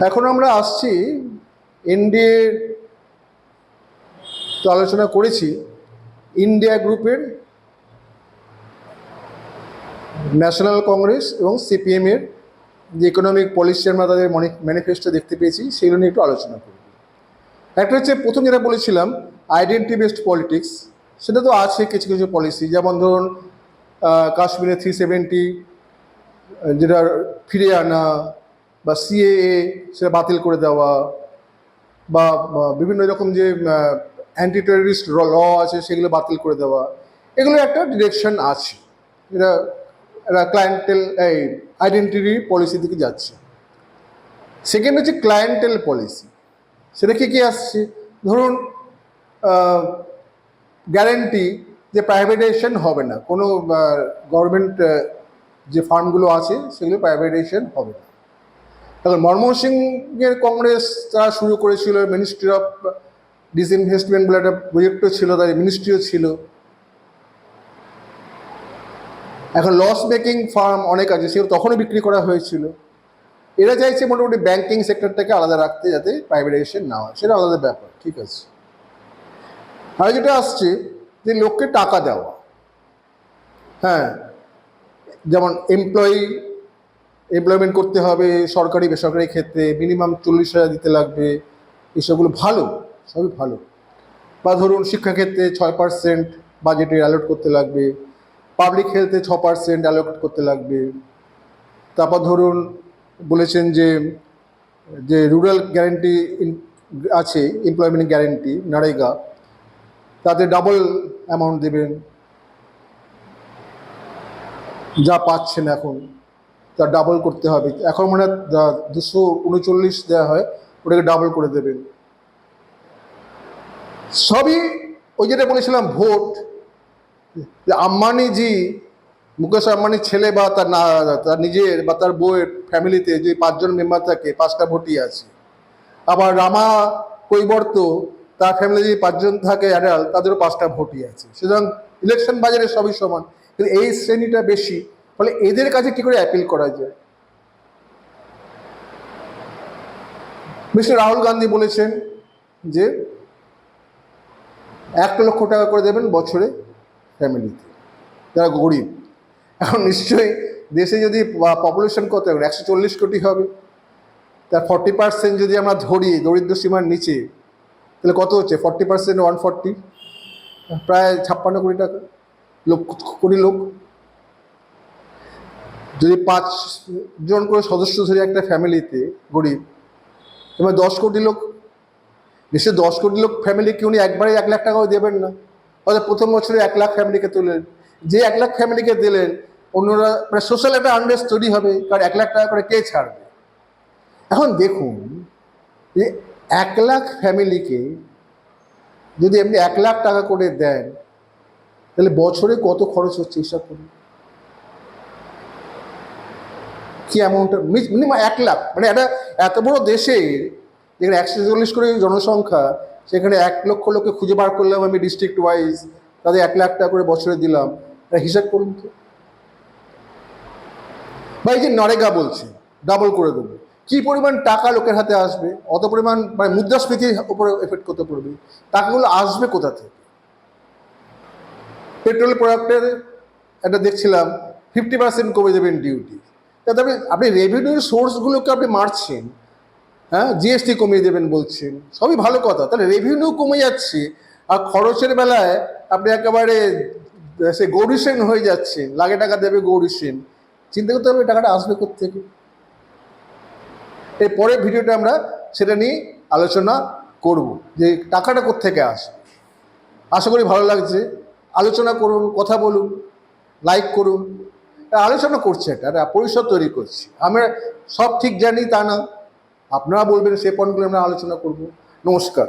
এখন আমরা আসছি এনডিএ তো আলোচনা করেছি। ইন্ডিয়া গ্রুপের, ন্যাশনাল কংগ্রেস এবং সিপিএমের যে ইকোনমিক পলিসি আমরা তাদের ম্যানিফেস্টো দেখতে পেয়েছি, সেগুলো নিয়ে একটু আলোচনা করব। একটা হচ্ছে, প্রথম যেটা বলেছিলাম আইডেন্টি বেসড পলিটিক্স, সেটা তো আছে কিছু কিছু পলিসি, যেমন ধরুন কাশ্মীরে 370 যেটা ফিরে আনা, বা সিএএ সেটা বাতিল করে দেওয়া, বা বিভিন্ন রকম যে অ্যান্টি টেররিস্ট ল আছে সেগুলো বাতিল করে দেওয়া, এগুলো একটা ডিরেকশন আছে। এটা একটা ক্লায়েন্টেল এই আইডেন্টিটি পলিসি দিকে যাচ্ছে। সেকেন্ড হচ্ছে ক্লায়েন্টেল পলিসি। সেটা কি আসছে, ধরুন গ্যারেন্টি যে প্রাইভেটাইজেশন হবে না, কোনো গভর্নমেন্ট যে ফার্মগুলো আছে সেগুলো প্রাইভেটাইজেশন হবে না। তখন মনমোহন সিংয়ের কংগ্রেস তারা শুরু করেছিল মিনিস্ট্রি অফ ডিসইনভেস্টমেন্ট বলে একটা প্রজেক্টও ছিল, তাদের মিনিস্ট্রিও ছিল। এখন লস মেকিং ফার্ম অনেক আছে, সেগুলো তখনও বিক্রি করা হয়েছিল। এরা চাইছে মোটামুটি ব্যাংকিং সেক্টরটাকে আলাদা রাখতে, যাতে প্রাইভেটাইজেশন না হয়, সেটা আলাদা ব্যাপার, ঠিক আছে। আর যেটা আসছে যে লোককে টাকা দেওয়া, হ্যাঁ, যেমন এমপ্লয়মেন্ট করতে হবে সরকারি বেসরকারি ক্ষেত্রে, মিনিমাম 40,000 দিতে লাগবে, এসবগুলো ভালো, সবই ভালো। বা ধরুন শিক্ষাক্ষেত্রে 6% বাজেটে অ্যালোট করতে লাগবে, পাবলিক হেলথে 6% অ্যালোট করতে লাগবে। তারপর ধরুন বলেছেন যে রুরাল গ্যারেন্টি আছে, এমপ্লয়মেন্ট গ্যারেন্টি নারেগা, তাতে ডাবল অ্যামাউন্ট দেবেন, যা পাচ্ছেন এখন তা ডাবল করতে হবে। এখন মানে 239 দেওয়া হয়, ওটাকে ডাবল করে দেবেন। সবই ওই যেটা বলেছিলাম ভোট, যে আম্বানিজি, মুকেশ আম্বানির ছেলে বা তার নিজের বা তার বউয়ের ফ্যামিলিতে যে 5 জন মেম্বার থাকে, 5টা ভোটই আছে। আবার রামা কৈবর্ত, তার ফ্যামিলি যদি 5 জন থাকে অ্যাডাল্ট, তাদেরও 5টা ভোটই আছে। সুতরাং ইলেকশন বাজারে সবই সমান, কিন্তু এই শ্রেণীটা বেশি, ফলে এদের কাছে কি করে অ্যাপিল করা যায়। মিস্টার রাহুল গান্ধী বলেছেন যে 1 লক্ষ টাকা করে দেবেন বছরে ফ্যামিলিতে যারা গরিব। এখন নিশ্চয়ই দেশে যদি পপুলেশন কত হবে, 140 কোটি হবে, তার 40% যদি আমরা ধরি দরিদ্র সীমার নিচে, তাহলে কত হচ্ছে 40% 140, প্রায় 56 কোটি টাকা, কোটি লোক। যদি 5 জন করে সদস্য ধরে একটা ফ্যামিলিতে গরিব, এবার 10 কোটি লোক। দেশে 10 কোটি লোক ফ্যামিলিকে উনি একবারে 1 লাখ টাকাও দেবেন না, অর্থাৎ প্রথম বছরে 1 লাখ ফ্যামিলিকে তুলেন। যে 1 লাখ ফ্যামিলিকে দিলেন, অন্যরা মানে সোশ্যাল একটা আনরেস্ট তৈরি হবে, কারণ 1 লাখ টাকা করে কে ছাড়বে। এখন দেখুন যে 1 লাখ ফ্যামিলিকে যদি এমনি 1 লাখ টাকা করে দেন, তাহলে বছরে কত খরচ হচ্ছে হিসাব করুন। কি অ্যামাউন্ট, মিনিমাম 1 লাখ, মানে একটা এত বড় দেশে যেখানে 140 কোটি জনসংখ্যা, সেখানে 1 লক্ষ লোককে খুঁজে বার করলাম আমি ডিস্ট্রিক্ট ওয়াইজ, তাদের 1 লাখ টাকা করে বছরে দিলাম, হিসাব করুন তো। বা এই যে নরেগা বলছে ডাবল করে দেবো, কী পরিমাণ টাকা লোকের হাতে আসবে, অত পরিমাণ মানে মুদ্রাস্ফীতির উপরে এফেক্ট করতে পড়বে, টাকাগুলো আসবে কোথা থেকে। পেট্রোল প্রোডাক্টের একটা দেখছিলাম 50% কমে দেবেন ডিউটি, তাতে আপনি রেভিনিউর সোর্সগুলোকে আপনি মারছেন। হ্যাঁ, জিএসটি কমিয়ে দেবেন বলছেন, সবই ভালো কথা, তাহলে রেভিনিউ কমে যাচ্ছে, আর খরচের বেলায় আপনি একেবারে সে গৌরী সেন হয়ে যাচ্ছেন, লাখে টাকা দেবে গৌরী সেন। চিন্তা করতে হবে টাকাটা আসবে কোত্থেকে। এর পরের ভিডিওটা আমরা সেটা নিয়ে আলোচনা করব, যে টাকাটা কোত্থেকে আসবে। আশা করি ভালো লাগছে। আলোচনা করুন, কথা বলুন, লাইক করুন। আলোচনা করছে, একটা পরিষদ তৈরি করছি। আমরা সব ঠিক জানি তা না, আপনারা বলবেন, সে পয়েন্টগুলো আমরা আলোচনা করব। নমস্কার।